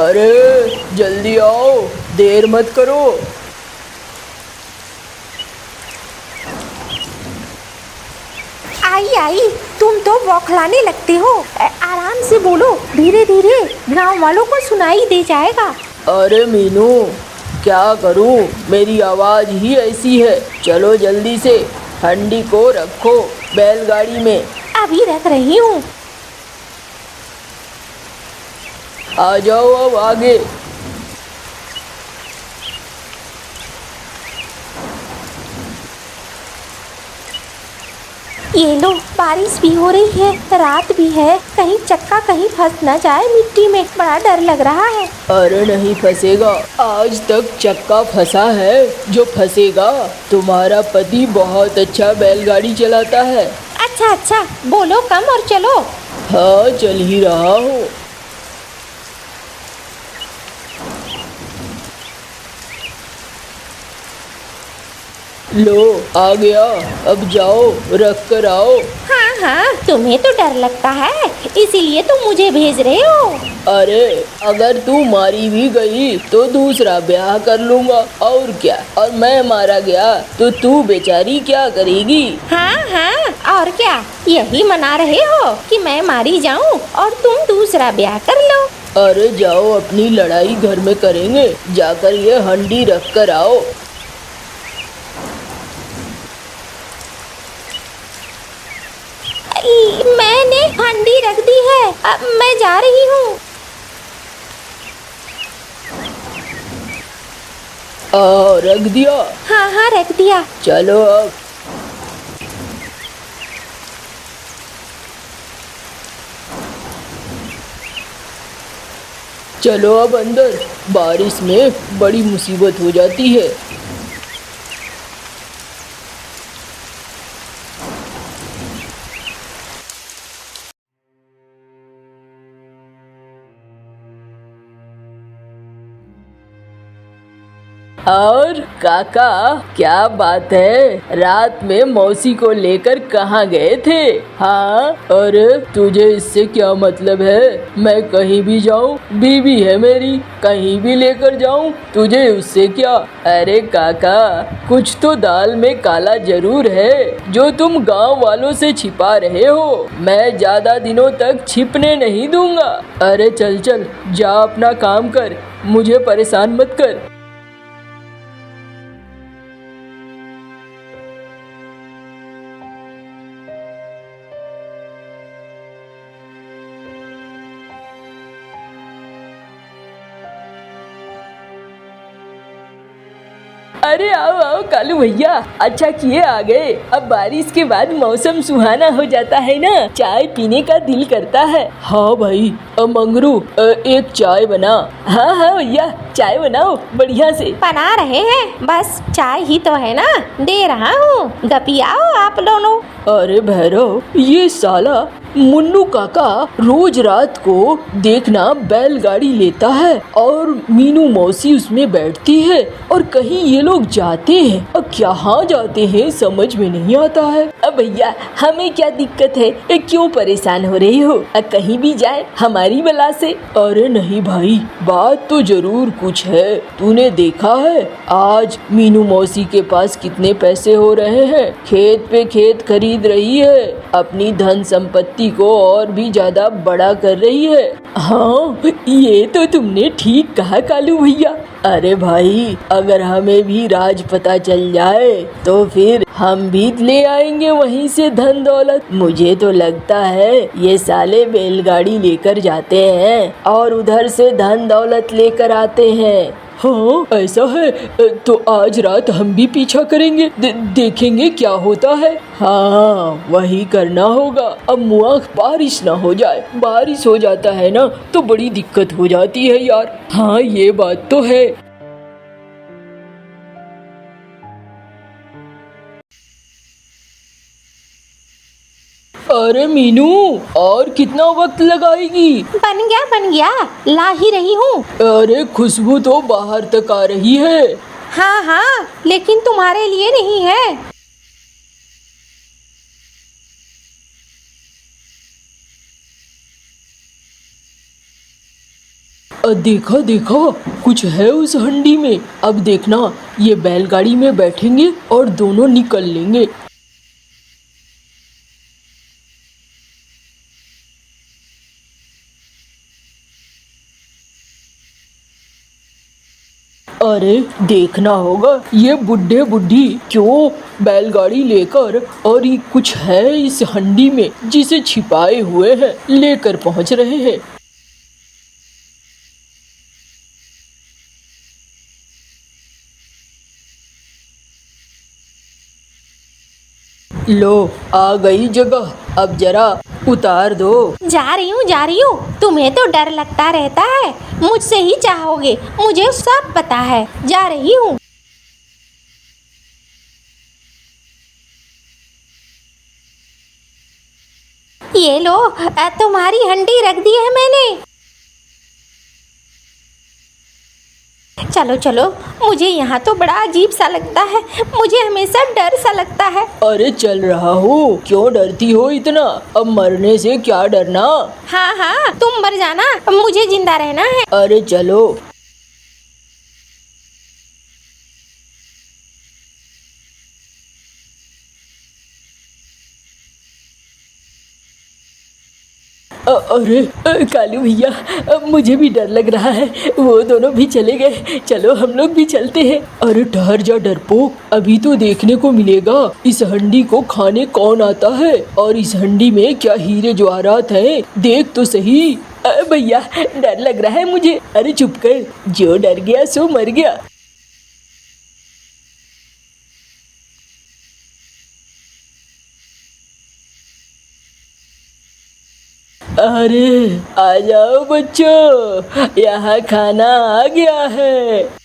अरे जल्दी आओ, देर मत करो। आई आई, तुम तो बौखलाने लगते हो। आराम से बोलो, धीरे धीरे, गांव वालों को सुनाई दे जाएगा। अरे मीनू, क्या करूं, मेरी आवाज़ ही ऐसी है। चलो जल्दी से हंडी को रखो बैलगाड़ी में। अभी रख रही हूँ। आ जाओ अब आगे। ये लो, बारिश भी हो रही है, रात भी है, कहीं चक्का कहीं फंस न जाए मिट्टी में, बड़ा डर लग रहा है। अरे नहीं फंसेगा, आज तक चक्का फंसा है जो फंसेगा। तुम्हारा पति बहुत अच्छा बैलगाड़ी चलाता है। अच्छा अच्छा, बोलो कम और चलो। हाँ, चल ही रहा हूँ। लो आ गया, अब जाओ रख कर आओ। हाँ हाँ, तुम्हें तो डर लगता है, इसीलिए तुम मुझे भेज रहे हो। अरे अगर तू मारी भी गई तो दूसरा ब्याह कर लूंगा, और क्या। और मैं मारा गया तो तू बेचारी क्या करेगी। हाँ हाँ, और क्या, यही मना रहे हो कि मैं मारी जाऊं और तुम दूसरा ब्याह कर लो। अरे जाओ, अपनी लड़ाई घर में करेंगे, जाकर ये हंडी रख कर आओ। मैंने हंडी रख दी है, अब मैं जा रही हूँ। रख दिया। हाँ हाँ, रख दिया। चलो अब। चलो अब अंदर, बारिश में बड़ी मुसीबत हो जाती है। और काका, क्या बात है, रात में मौसी को लेकर कहाँ गए थे। हाँ, अरे तुझे इससे क्या मतलब है। मैं कहीं भी जाऊँ, बीवी है मेरी, कहीं भी लेकर जाऊँ, तुझे उससे क्या। अरे काका, कुछ तो दाल में काला जरूर है जो तुम गांव वालों से छिपा रहे हो। मैं ज्यादा दिनों तक छिपने नहीं दूंगा। अरे चल चल, जा अपना काम कर, मुझे परेशान मत कर। अरे आओ आओ कालू भैया, अच्छा किए आ गए। अब बारिश के बाद मौसम सुहाना हो जाता है ना, चाय पीने का दिल करता है। हाँ भाई, मंगरू एक चाय बना। हाँ हाँ भैया, चाय बनाओ बढ़िया से। बना रहे हैं, बस चाय ही तो है ना, दे रहा हूँ, गपियाओ आप दोनों। अरे भैरव, ये साला मुन्नू काका रोज रात को देखना बैलगाड़ी लेता है और मीनू मौसी उसमें बैठती है, और कहीं ये लोग जाते हैं, अब कहाँ जाते हैं समझ में नहीं आता है। अब भैया हमें क्या दिक्कत है, क्यों परेशान हो रही हो, कहीं भी जाए हमारी बला से। अरे नहीं भाई, बात तो जरूर कुछ है। तूने देखा है आज मीनू मौसी के पास कितने पैसे हो रहे हैं, खेत पे खेत खरीद रही है, अपनी धन संपत्ति को और भी ज्यादा बड़ा कर रही है। हाँ, ये तो तुमने ठीक कहा कालू भैया। अरे भाई, अगर हमें भी राज पता चल जाए तो फिर हम भी ले आएंगे वहीं से धन दौलत। मुझे तो लगता है ये साले बैलगाड़ी लेकर जाते हैं और उधर से धन दौलत लेकर आते हैं। हाँ ऐसा है, तो आज रात हम भी पीछा करेंगे, देखेंगे क्या होता है। हाँ वही करना होगा। अब मुआ बारिश ना हो जाए, बारिश हो जाता है ना तो बड़ी दिक्कत हो जाती है यार। हाँ ये बात तो है। अरे मीनू, और कितना वक्त लगाएगी। बन गया, ला ही रही हूँ। अरे खुशबू तो बाहर तक आ रही है। हाँ हाँ, लेकिन तुम्हारे लिए नहीं है। देखा देखा, कुछ है उस हंडी में। अब देखना, ये बैलगाड़ी में बैठेंगे और दोनों निकल लेंगे। अरे देखना होगा, ये बुढ़े बुढ़ी क्यों बैलगाड़ी लेकर और ये कुछ है इस हंडी में जिसे छिपाए हुए हैं, लेकर पहुंच रहे हैं। लो, आ गई जगह, अब जरा उतार दो। जा रही हूँ। तुम्हें तो डर लगता रहता है, मुझसे ही चाहोगे, मुझे सब पता है। जा रही हूँ। ये लो, तुम्हारी हंडी रख दी है मैंने। चलो चलो, मुझे यहाँ तो बड़ा अजीब सा लगता है, मुझे हमेशा डर सा लगता है। अरे चल रहा हूँ, क्यों डरती हो इतना? अब मरने से क्या डरना। हाँ हाँ, तुम मर जाना, मुझे जिंदा रहना है। अरे चलो। अरे कालू भैया, अब मुझे भी डर लग रहा है। वो दोनों भी चले गए, चलो हम लोग भी चलते हैं। अरे ठहर जा डरपोक, अभी तो देखने को मिलेगा इस हंडी को खाने कौन आता है और इस हंडी में क्या हीरे जवाहरात हैं। देख तो सही। भैया डर लग रहा है मुझे। अरे चुप कर, जो डर गया सो मर गया। अरे आ जाओ बच्चों, यहाँ खाना आ गया है।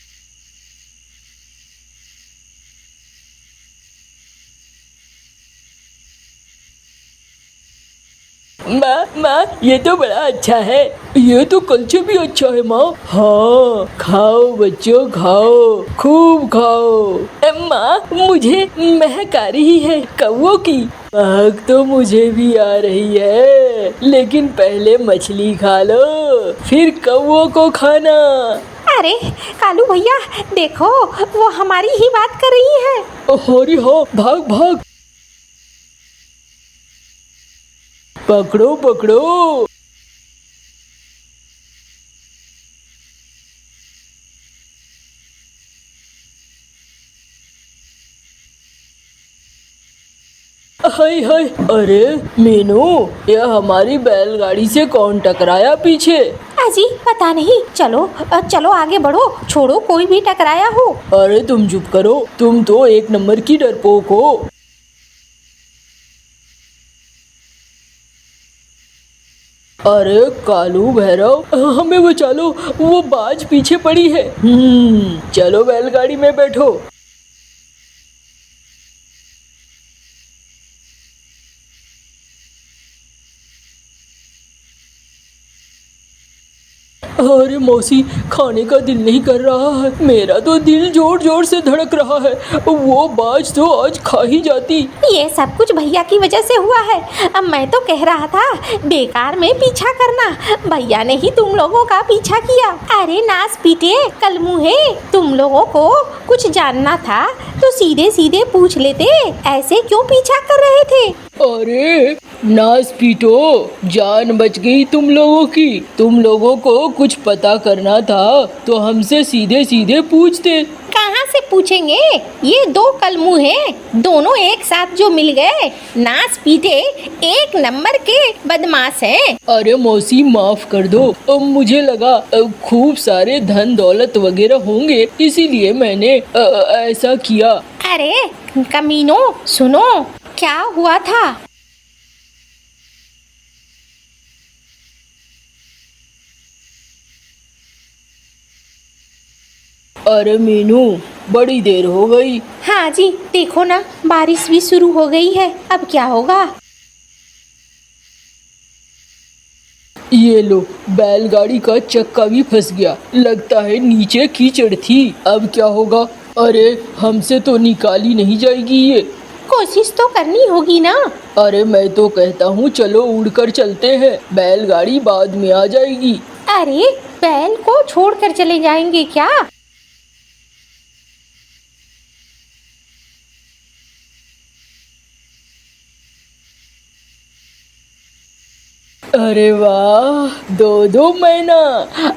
माँ, ये तो बड़ा अच्छा है। ये तो कल से भी अच्छा है माँ। हाँ खाओ बच्चों, खाओ, खूब खाओ। माँ, मुझे महक आ रही है कौवों की। महक तो मुझे भी आ रही है, लेकिन पहले मछली खा लो, फिर कौवों को खाना। अरे कालू भैया, देखो वो हमारी ही बात कर रही है। अरे हाँ, भाग भाग, पकड़ो पकड़ो। हाय हाय, अरे मीनू, यह हमारी बैलगाड़ी से कौन टकराया पीछे? अजी पता नहीं, चलो चलो आगे बढ़ो, छोड़ो कोई भी टकराया हो। अरे तुम चुप करो, तुम तो एक नंबर की डरपोक हो। अरे कालू भैरव, हमें बचा लो, वो बाज पीछे पड़ी है। चलो बैलगाड़ी में बैठो। अरे मौसी, खाने का दिल नहीं कर रहा है। मेरा तो दिल जोर जोर से धड़क रहा है। वो बाज तो आज खा ही जाती। ये सब कुछ भैया की वजह से हुआ है। अब मैं तो कह रहा था बेकार में पीछा करना, भैया ने ही तुम लोगों का पीछा किया। अरे नास पीटे कलमुहे, तुम लोगों को कुछ जानना था तो सीधे सीधे पूछ लेते, ऐसे क्यों पीछा कर रहे थे? अरे नास पीटो, जान बच गई तुम लोगों की। तुम लोगों को कुछ पता करना था तो हमसे सीधे सीधे पूछते। कहाँ से पूछेंगे, ये दो कलमुहे दोनों एक साथ जो मिल गए, नास पीटे एक नंबर के बदमाश हैं। अरे मौसी माफ कर दो, मुझे लगा खूब सारे धन दौलत वगैरह होंगे, इसीलिए मैंने ऐसा किया। अरे कमीनों, सुनो क्या हुआ था। अरे मीनू, बड़ी देर हो गई। हाँ जी, देखो ना बारिश भी शुरू हो गई है, अब क्या होगा। ये लो, बैलगाड़ी का चक्का भी फंस गया, लगता है नीचे कीचड़ थी। अब क्या होगा? अरे हमसे तो निकाली नहीं जाएगी ये। कोशिश तो करनी होगी ना। अरे मैं तो कहता हूँ चलो उड़कर चलते हैं, बैलगाड़ी बाद में आ जाएगी। अरे बैल को छोड़कर चले जाएंगे क्या? अरे वाह, दो दो मैना,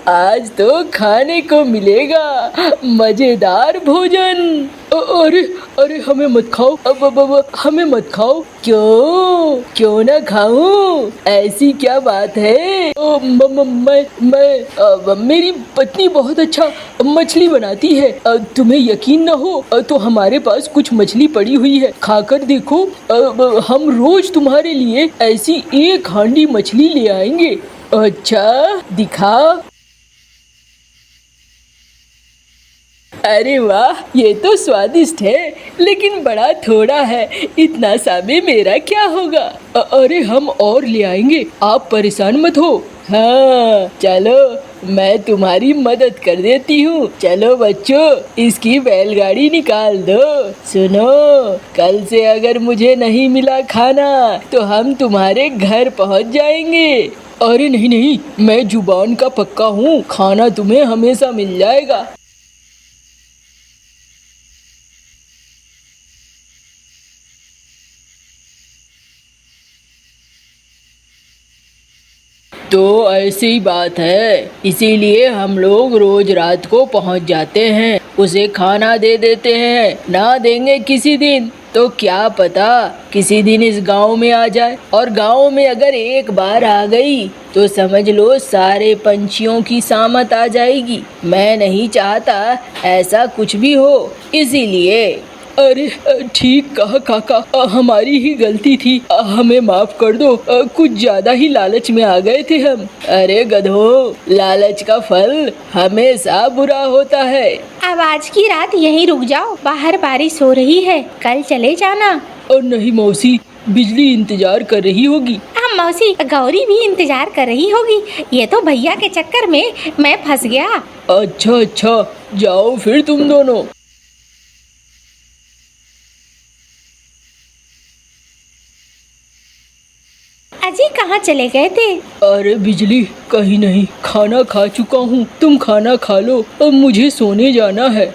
आज तो खाने को मिलेगा मजेदार भोजन। अरे अरे, हमें मत खाओ, अब हमें मत खाओ। क्यों क्यों ना खाऊं? ऐसी क्या बात है? मेरी पत्नी बहुत अच्छा मछली बनाती है। तुम्हें यकीन न हो तो हमारे पास कुछ मछली पड़ी हुई है, खाकर देखो। हम रोज तुम्हारे लिए ऐसी एक हांडी मछली ले आएंगे। अच्छा, दिखा। अरे वाह, ये तो स्वादिष्ट है, लेकिन बड़ा थोड़ा है। इतना सा में मेरा क्या होगा? अरे, हम और ले आएंगे, आप परेशान मत हो। हाँ चलो, मैं तुम्हारी मदद कर देती हूँ। चलो बच्चों, इसकी बैलगाड़ी निकाल दो। सुनो, कल से अगर मुझे नहीं मिला खाना तो हम तुम्हारे घर पहुँच जाएंगे। अरे नहीं नहीं, मैं जुबान का पक्का हूँ, खाना तुम्हें हमेशा मिल जाएगा। तो ऐसी बात है, इसीलिए हम लोग रोज रात को पहुंच जाते हैं, उसे खाना दे देते हैं। ना देंगे किसी दिन तो क्या पता किसी दिन इस गांव में आ जाए, और गांव में अगर एक बार आ गई तो समझ लो सारे पंछियों की सामत आ जाएगी। मैं नहीं चाहता ऐसा कुछ भी हो, इसीलिए। अरे ठीक कहा काका, हमारी ही गलती थी, हमें माफ कर दो। कुछ ज्यादा ही लालच में आ गए थे हम। अरे गधो, लालच का फल हमेशा बुरा होता है। अब आज की रात यहीं रुक जाओ, बाहर बारिश हो रही है, कल चले जाना। और नहीं मौसी, बिजली इंतजार कर रही होगी। हाँ मौसी, गौरी भी इंतजार कर रही होगी। ये तो भैया के चक्कर में मैं फंस गया। अच्छा, जाओ फिर तुम दोनों। अजी कहाँ चले गए थे? अरे बिजली, कहीं नहीं, खाना खा चुका हूँ, तुम खाना खा लो, अब मुझे सोने जाना है।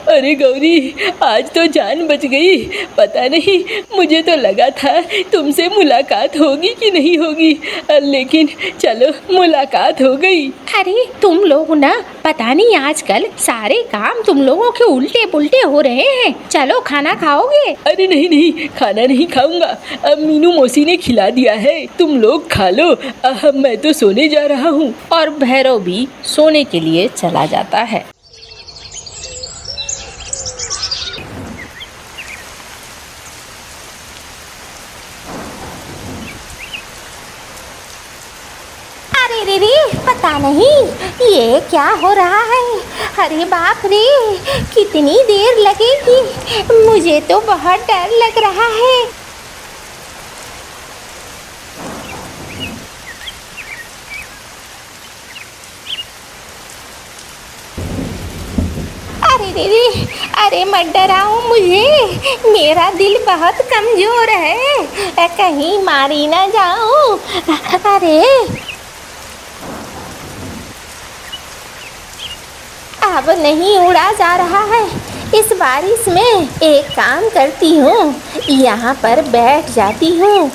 अरे गौरी, आज तो जान बच गई। पता नहीं, मुझे तो लगा था तुमसे मुलाकात होगी कि नहीं होगी, लेकिन चलो मुलाकात हो गई। अरे तुम लोग ना, पता नहीं आजकल सारे काम तुम लोगों के उल्टे पुल्टे हो रहे हैं। चलो खाना खाओगे? अरे नहीं नहीं, खाना नहीं खाऊंगा, अब मीनू मौसी ने खिला दिया है, तुम लोग खा लो। मैं तो सोने जा रहा हूँ। और भैरव भी सोने के लिए चला जाता है। अरे पता नहीं ये क्या हो रहा है। अरे बाप रे, कितनी देर लगेगी, मुझे तो बहुत डर लग रहा है। अरे मत डराओ मुझे, मेरा दिल बहुत कमजोर है, कहीं मारी ना जाऊं। अरे अब नहीं उड़ा जा रहा है। इस बारिश में एक काम करती हूँ, यहाँ पर बैठ जाती हूँ।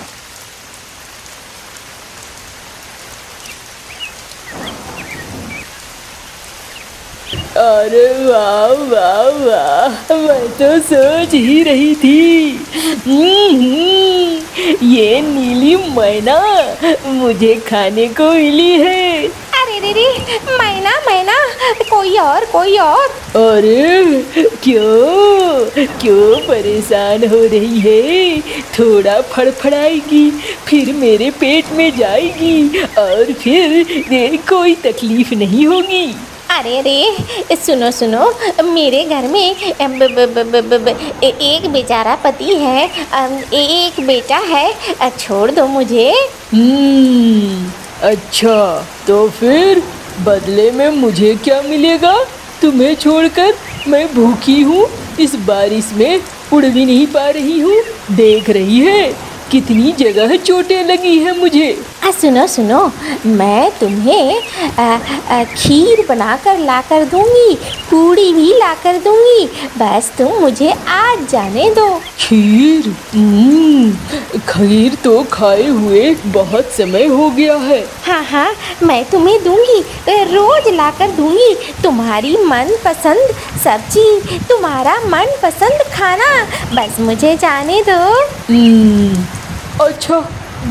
अरे वाह वाह वाह, मैं तो सोच ही रही थी, ये नीली मैना मुझे खाने को मिली है। अरे मैना मैना, कोई और। अरे क्यों परेशान हो रही है? थोड़ा फड़फड़ाएगी, फिर मेरे पेट में जाएगी, और फिर कोई तकलीफ नहीं होगी। अरे सुनो, मेरे घर में एक बेचारा पति है, एक बेटा है, छोड़ दो मुझे। अच्छा, तो फिर बदले में मुझे क्या मिलेगा? तुम्हें छोड़कर मैं भूखी हूँ, इस बारिश में उड़ भी नहीं पा रही हूँ। देख रही है कितनी जगह चोटें लगी है मुझे। सुनो सुनो, मैं तुम्हें खीर बनाकर लाकर दूंगी, पूड़ी भी लाकर दूंगी, बस तुम मुझे आज जाने दो। खीर? खीर तो खाए हुए बहुत समय हो गया है। हाँ हाँ, मैं तुम्हें दूंगी, रोज लाकर दूंगी। तुम्हारी मनपसंद सब्जी, तुम्हारा मनपसंद खाना, बस मुझे जाने दो। अच्छा,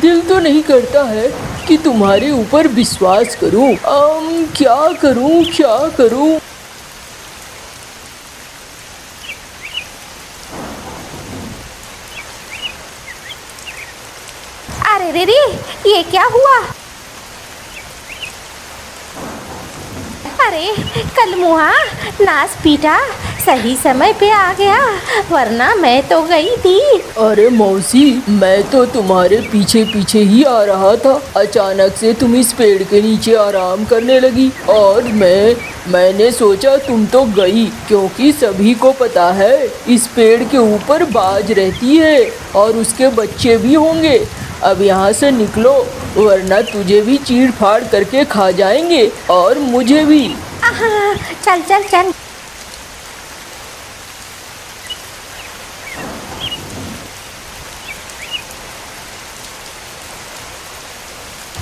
दिल तो नहीं करता है कि तुम्हारे ऊपर विश्वास करूं। क्या करूं? अरे रे रे, ये क्या हुआ? अरे कलमुहा, नास पीटा, सही समय पे आ गया, वरना मैं तो गई थी। अरे मौसी, मैं तो तुम्हारे पीछे पीछे ही आ रहा था। अचानक से तुम इस पेड़ के नीचे आराम करने लगी और मैंने सोचा तुम तो गई, क्योंकि सभी को पता है इस पेड़ के ऊपर बाज रहती है और उसके बच्चे भी होंगे। अब यहाँ से निकलो, वरना तुझे भी चीड़ फाड़ करके खा जाएंगे और मुझे भी। चल चल चल।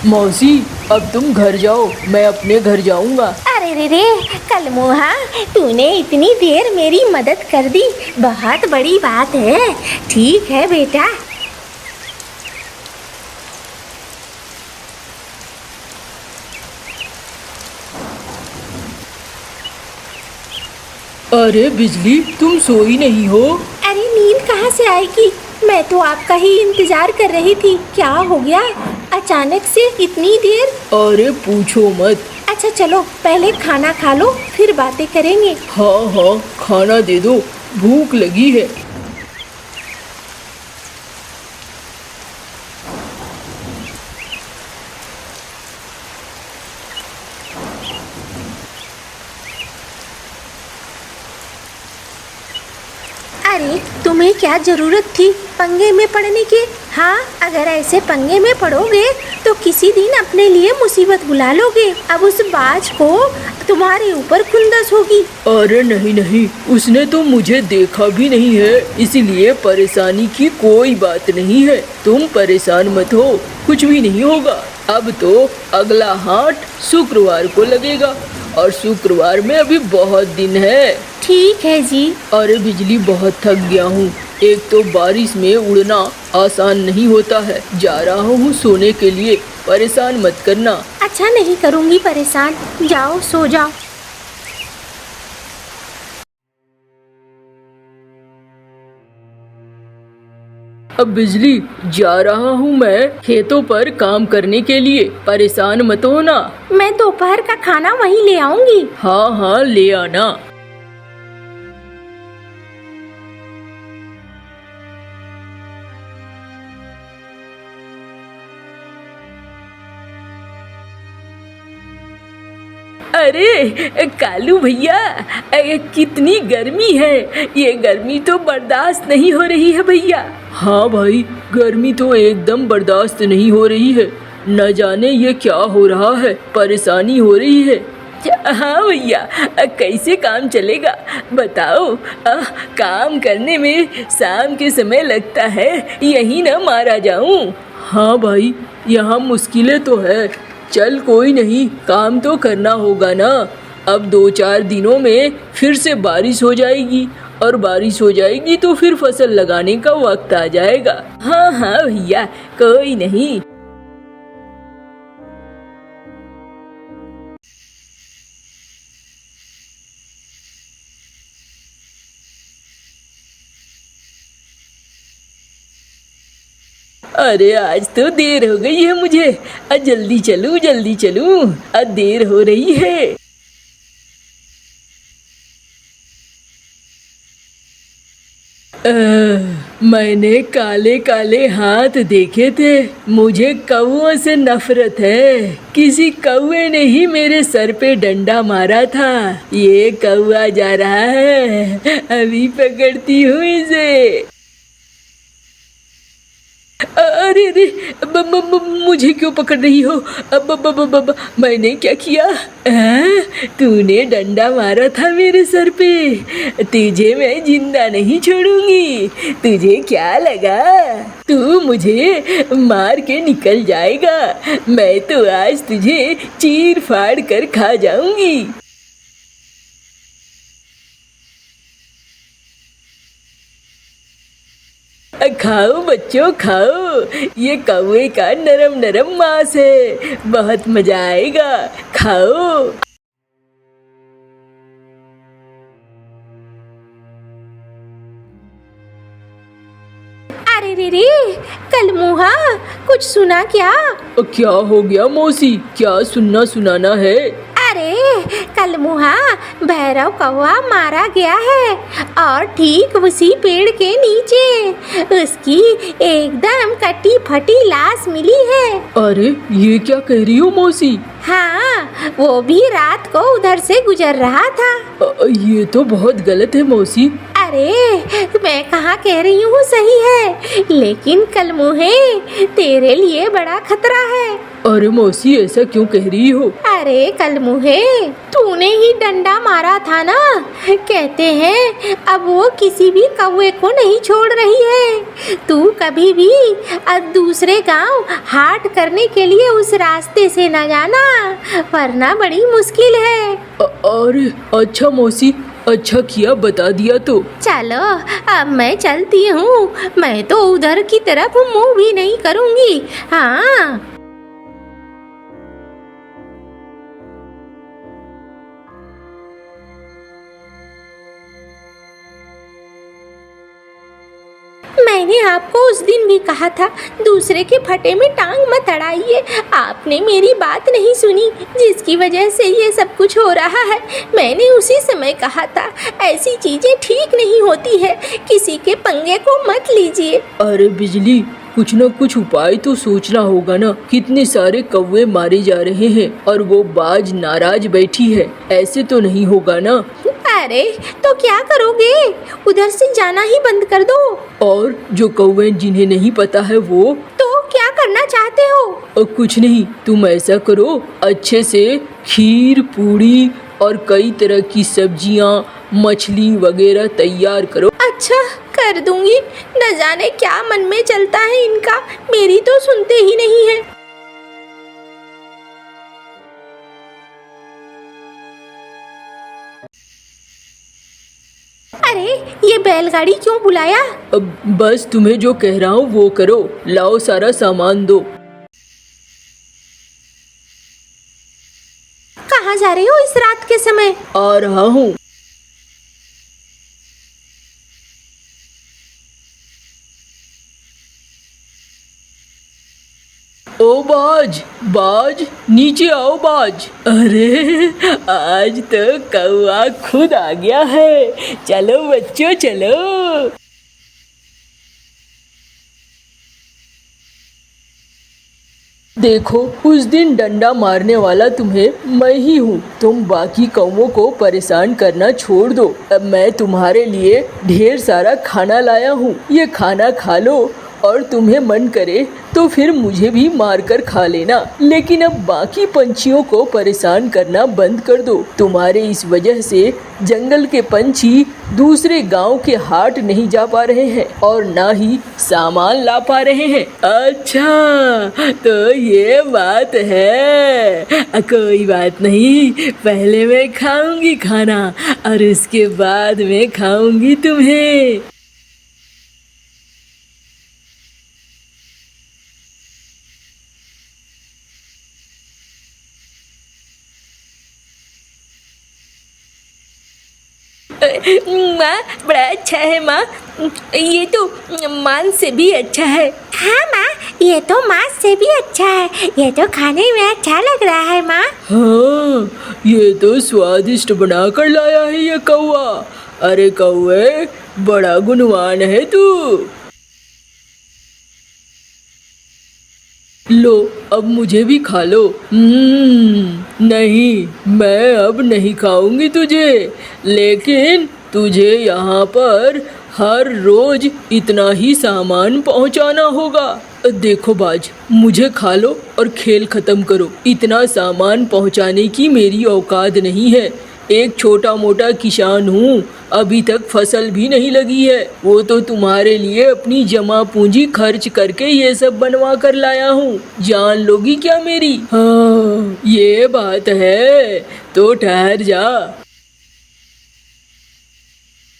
मौसी, अब तुम घर जाओ, मैं अपने घर जाऊंगा। अरे रे रे कलमुहा, तूने इतनी देर मेरी मदद कर दी, बहुत बड़ी बात है। ठीक है बेटा। अरे बिजली, तुम सोई नहीं हो? अरे नींद कहाँ से आएगी, मैं तो आपका ही इंतजार कर रही थी। क्या हो गया अचानक से इतनी देर? अरे पूछो मत। अच्छा चलो, पहले खाना खा लो, फिर बातें करेंगे। हाँ, खाना दे दो, भूख लगी है। अरे तुम्हें क्या जरूरत थी पंगे में पड़ने की? हाँ, अगर ऐसे पंगे में पड़ोगे तो किसी दिन अपने लिए मुसीबत बुला लोगे। अब उस बाज को तुम्हारे ऊपर खुंदस होगी। अरे नहीं, उसने तो मुझे देखा भी नहीं है, इसलिए परेशानी की कोई बात नहीं है। तुम परेशान मत हो, कुछ भी नहीं होगा। अब तो अगला हाट शुक्रवार को लगेगा और शुक्रवार में अभी बहुत दिन है। ठीक है जी। अरे बिजली, बहुत थक गया हूँ। एक तो बारिश में उड़ना आसान नहीं होता है। जा रहा हूँ सोने के लिए, परेशान मत करना। अच्छा, नहीं करूँगी परेशान, जाओ सो जाओ। अब बिजली, जा रहा हूँ मैं खेतों पर काम करने के लिए, परेशान मत होना। मैं दोपहर का खाना वहीं ले आऊंगी। हाँ, ले आना। अरे कालू भैया, कितनी गर्मी है, ये गर्मी तो बर्दाश्त नहीं हो रही है भैया। हाँ भाई, गर्मी तो एकदम बर्दाश्त नहीं हो रही है। न जाने ये क्या हो रहा है, परेशानी हो रही है। हाँ भैया, कैसे काम चलेगा बताओ। काम करने में शाम के समय लगता है, यहीं ना मारा जाऊं। हाँ भाई, यहाँ मुश्किलें तो है। चल कोई नहीं, काम तो करना होगा ना। अब 2-4 दिनों में फिर से बारिश हो जाएगी और बारिश हो जाएगी तो फिर फसल लगाने का वक्त आ जाएगा। हाँ भैया, कोई नहीं। अरे आज तो देर हो गई है मुझे, जल्दी चलूं, देर हो रही है। मैंने काले काले हाथ देखे थे। मुझे कौओं से नफरत है। किसी कौए ने ही मेरे सर पे डंडा मारा था। ये कौआ जा रहा है, अभी पकड़ती हूँ इसे। अरे अरे, मुझे क्यों पकड़ रही हो? मैंने क्या किया? तूने डंडा मारा था मेरे सर पे। तुझे मैं जिंदा नहीं छोड़ूंगी। तुझे क्या लगा तू मुझे मार के निकल जाएगा? मैं तो आज तुझे चीर फाड़ कर खा जाऊंगी। खाओ बच्चों खाओ, ये कौवे का नरम नरम मांस है, बहुत मजा आएगा, खाओ। अरे रे रे, कल मुहा कुछ सुना क्या? क्या हो गया मौसी? क्या सुनना सुनाना है? अरे कल मुहा भैरव कौवा मारा गया है और ठीक उसी पेड़ के नीचे उसकी एकदम कटी फटी लाश मिली है। अरे ये क्या कह रही हो मौसी? हाँ, वो भी रात को उधर से गुजर रहा था। ये तो बहुत गलत है मौसी। अरे मैं कहाँ कह रही हूँ सही है, लेकिन कल मुहे तेरे लिए बड़ा खतरा है। अरे मौसी ऐसा क्यों कह रही हो? अरे कल मुहे तूने ही डंडा मारा था ना, कहते हैं अब वो किसी भी कौवे को नहीं छोड़ रही है। तू कभी भी अब दूसरे गांव हाट करने के लिए उस रास्ते से न जाना, वरना बड़ी मुश्किल है। अरे अच्छा मौसी, अच्छा किया बता दिया तो। चलो अब मैं चलती हूँ, मैं तो उधर की तरफ मुंह भी नहीं करूँगी। हाँ मैंने आपको उस दिन भी कहा था दूसरे के फटे में टांग मत अड़ाइए। आपने मेरी बात नहीं सुनी, जिसकी वजह से ये सब कुछ हो रहा है। मैंने उसी समय कहा था ऐसी चीजें ठीक नहीं होती है, किसी के पंगे को मत लीजिए। अरे बिजली, कुछ न कुछ उपाय तो सोचना होगा ना। कितने सारे कौवे मारे जा रहे हैं और वो बाज नाराज बैठी है, ऐसे तो नहीं होगा ना। अरे तो क्या करोगे? उधर से जाना ही बंद कर दो। और जो कौवे जिन्हें नहीं पता है वो? तो क्या करना चाहते हो? कुछ नहीं, तुम ऐसा करो, अच्छे से खीर पूड़ी और कई तरह की सब्जियां, मछली वगैरह तैयार करो। अच्छा कर दूंगी। न जाने क्या मन में चलता है इनका, मेरी तो सुनते ही नहीं है। अरे ये बैलगाड़ी क्यों बुलाया? अब बस तुम्हें जो कह रहा हूँ वो करो, लाओ सारा सामान दो। कहाँ जा रहे हो इस रात के समय? आ रहा हूँ। ओ बाज, बाज नीचे आओ बाज। अरे आज तो कौवा खुद आ गया है, चलो बच्चों चलो। देखो उस दिन डंडा मारने वाला तुम्हें मैं ही हूँ। तुम बाकी कौवों को परेशान करना छोड़ दो। अब मैं तुम्हारे लिए ढेर सारा खाना लाया हूँ, ये खाना खा लो और तुम्हें मन करे तो फिर मुझे भी मारकर खा लेना, लेकिन अब बाकी पंछियों को परेशान करना बंद कर दो। तुम्हारे इस वजह से जंगल के पंछी दूसरे गांव के हाट नहीं जा पा रहे हैं और ना ही सामान ला पा रहे हैं। अच्छा तो ये बात है, कोई बात नहीं, पहले मैं खाऊंगी खाना और उसके बाद मैं खाऊंगी तुम्हें। माँ बड़ा अच्छा है माँ, ये तो मांस से भी अच्छा है। हाँ माँ, ये तो मांस से भी अच्छा है, ये तो खाने में अच्छा लग रहा है माँ। हाँ ये तो स्वादिष्ट बना कर लाया है ये कौवा। अरे कौवे बड़ा गुणवान है तू। लो अब मुझे भी खा लो। नहीं मैं अब नहीं खाऊंगी तुझे, लेकिन तुझे यहाँ पर हर रोज इतना ही सामान पहुँचाना होगा। देखो बाज, मुझे खा लो और खेल खत्म करो। इतना सामान पहुंचाने की मेरी औकात नहीं है। एक छोटा मोटा किसान हूँ, अभी तक फसल भी नहीं लगी है। वो तो तुम्हारे लिए अपनी जमा पूंजी खर्च करके ये सब बनवा कर लाया हूँ। जान लोगी क्या मेरी? हाँ, ये बात है, तो ठहर जा।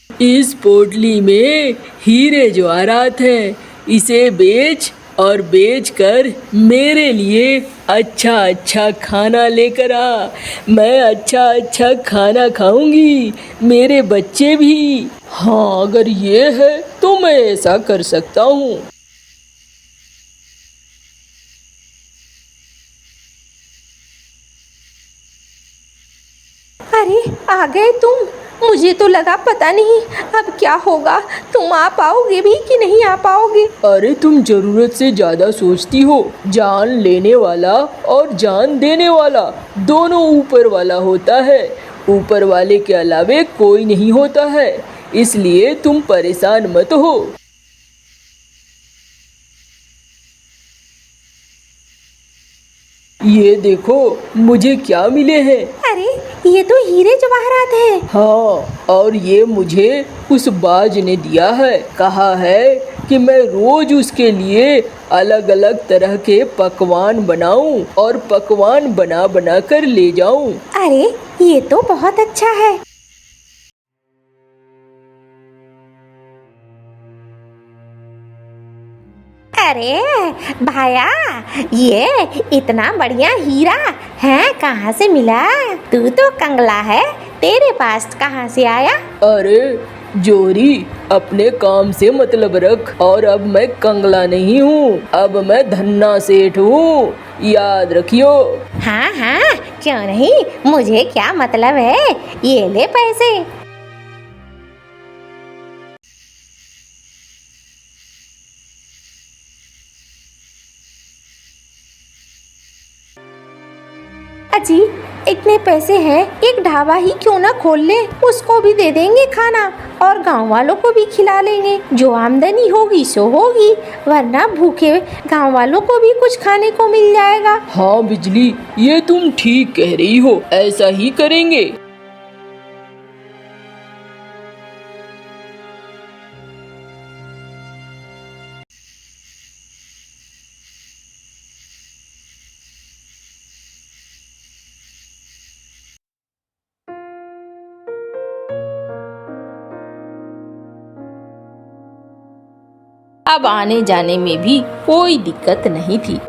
इस पोटली में हीरे जवाहरात हैं। इसे बेच और बेच कर मेरे लिए अच्छा अच्छा खाना लेकर आ। मैं अच्छा अच्छा खाना खाऊंगी, मेरे बच्चे भी। हाँ, अगर ये है तो मैं ऐसा कर सकता हूँ। अरे आ गए तुम। मुझे तो लगा पता नहीं अब क्या होगा, तुम आ पाओगे भी कि नहीं आ पाओगे। अरे तुम जरूरत से ज्यादा सोचती हो। जान लेने वाला और जान देने वाला दोनों ऊपर वाला होता है। ऊपर वाले के अलावे कोई नहीं होता है, इसलिए तुम परेशान मत हो। ये देखो मुझे क्या मिले हैं। अरे ये तो हीरे जवाहरात हैं। हाँ, और ये मुझे उस बाज ने दिया है। कहा है कि मैं रोज उसके लिए अलग अलग तरह के पकवान बनाऊं और पकवान बना बना कर ले जाऊं। अरे ये तो बहुत अच्छा है। अरे भाया, ये इतना बढ़िया हीरा है कहाँ से मिला? तू तो कंगला है, तेरे पास कहाँ से आया? अरे जोरी, अपने काम से मतलब रख। और अब मैं कंगला नहीं हूँ, अब मैं धन्ना सेठ हूँ, याद रखियो। हाँ हाँ, क्यों नहीं, मुझे क्या मतलब है। ये ले पैसे। अजी इतने पैसे हैं, एक ढाबा ही क्यों ना खोल ले, उसको भी दे देंगे खाना और गांव वालों को भी खिला लेंगे। जो आमदनी होगी सो होगी, वरना भूखे गांव वालों को भी कुछ खाने को मिल जाएगा। हाँ बिजली, ये तुम ठीक कह रही हो, ऐसा ही करेंगे। अब आने जाने में भी कोई दिक्कत नहीं थी।